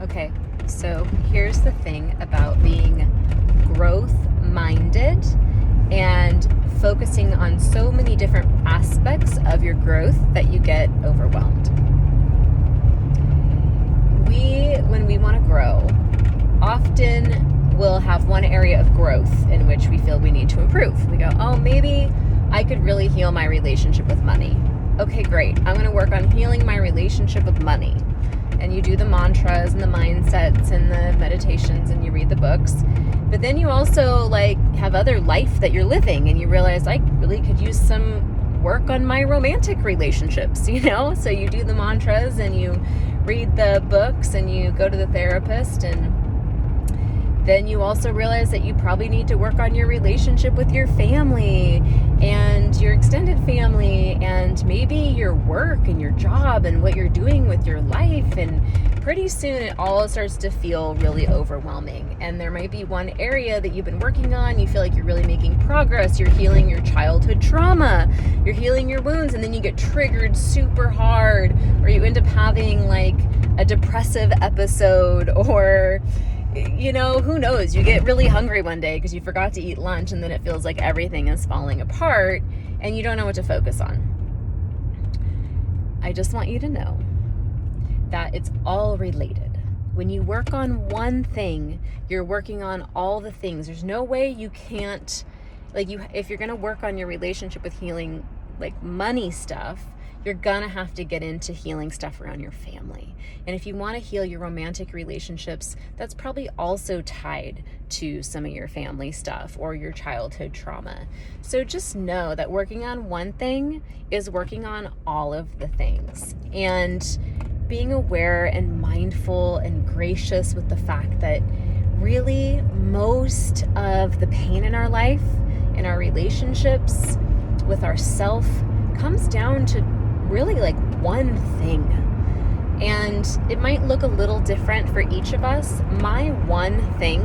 Okay, so here's the thing about being growth-minded and focusing on so many different aspects of your growth that you get overwhelmed. When we want to grow, often we'll have one area of growth in which we feel we need to improve. We go, oh, maybe I could really heal my relationship with money. Okay, great. I'm going to work on healing my relationship with money. And you do the mantras and the mindsets and the meditations and you read the books. But then you also have other life that you're living and you realize I really could use some work on my romantic relationships, So you do the mantras and you read the books and you go to the therapist, and then you also realize that you probably need to work on your relationship with your family and your extended family and maybe your work and your job and what you're doing with your life. And pretty soon it all starts to feel really overwhelming. And there might be one area that you've been working on. You feel like you're really making progress. You're healing your childhood trauma. You're healing your wounds. And then you get triggered super hard, or you end up having a depressive episode, or who knows? You get really hungry one day because you forgot to eat lunch, and then it feels like everything is falling apart and you don't know what to focus on. I just want you to know that it's all related. When you work on one thing, you're working on all the things. There's no way you can't, if you're going to work on your relationship with healing, money stuff, you're gonna have to get into healing stuff around your family. And if you want to heal your romantic relationships, that's probably also tied to some of your family stuff or your childhood trauma. So just know that working on one thing is working on all of the things. And being aware and mindful and gracious with the fact that really most of the pain in our life, in our relationships, with ourself, comes down to really one thing. And it might look a little different for each of us. My one thing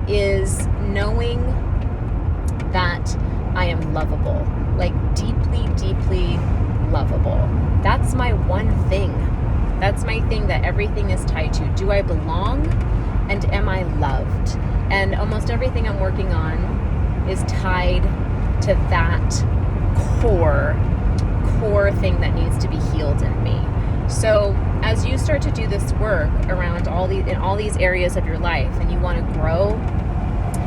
is knowing that I am lovable, deeply, deeply lovable. That's my one thing. That's my thing that everything is tied to. Do I belong? And am I loved? And almost everything I'm working on is tied to that core thing that needs to be healed in me. So as you start to do this work around in all these areas of your life, and you want to grow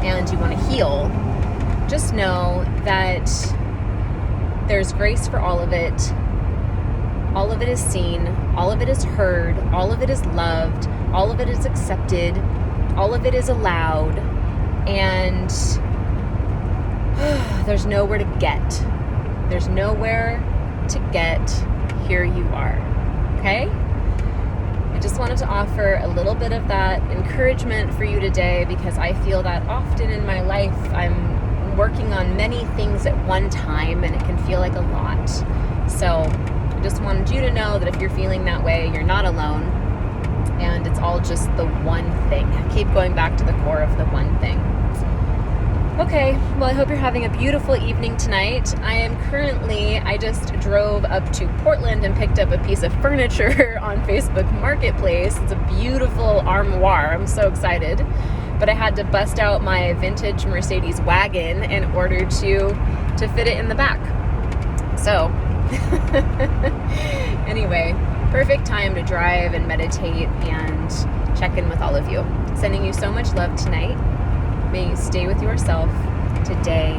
and you want to heal, just know that there's grace for all of it. All of it is seen, all of it is heard, all of it is loved, all of it is accepted, all of it is allowed, and there's nowhere to get. There's nowhere to get. Here you are. Okay? I just wanted to offer a little bit of that encouragement for you today, because I feel that often in my life I'm working on many things at one time and it can feel like a lot. So I just wanted you to know that if you're feeling that way, you're not alone, and it's all just the one thing. Keep going back to the core of the one thing. Okay, well, I hope you're having a beautiful evening tonight. I just drove up to Portland and picked up a piece of furniture on Facebook Marketplace. It's a beautiful armoire. I'm so excited. But I had to bust out my vintage Mercedes wagon in order to fit it in the back. So, anyway, perfect time to drive and meditate and check in with all of you. Sending you so much love tonight. May you stay with yourself today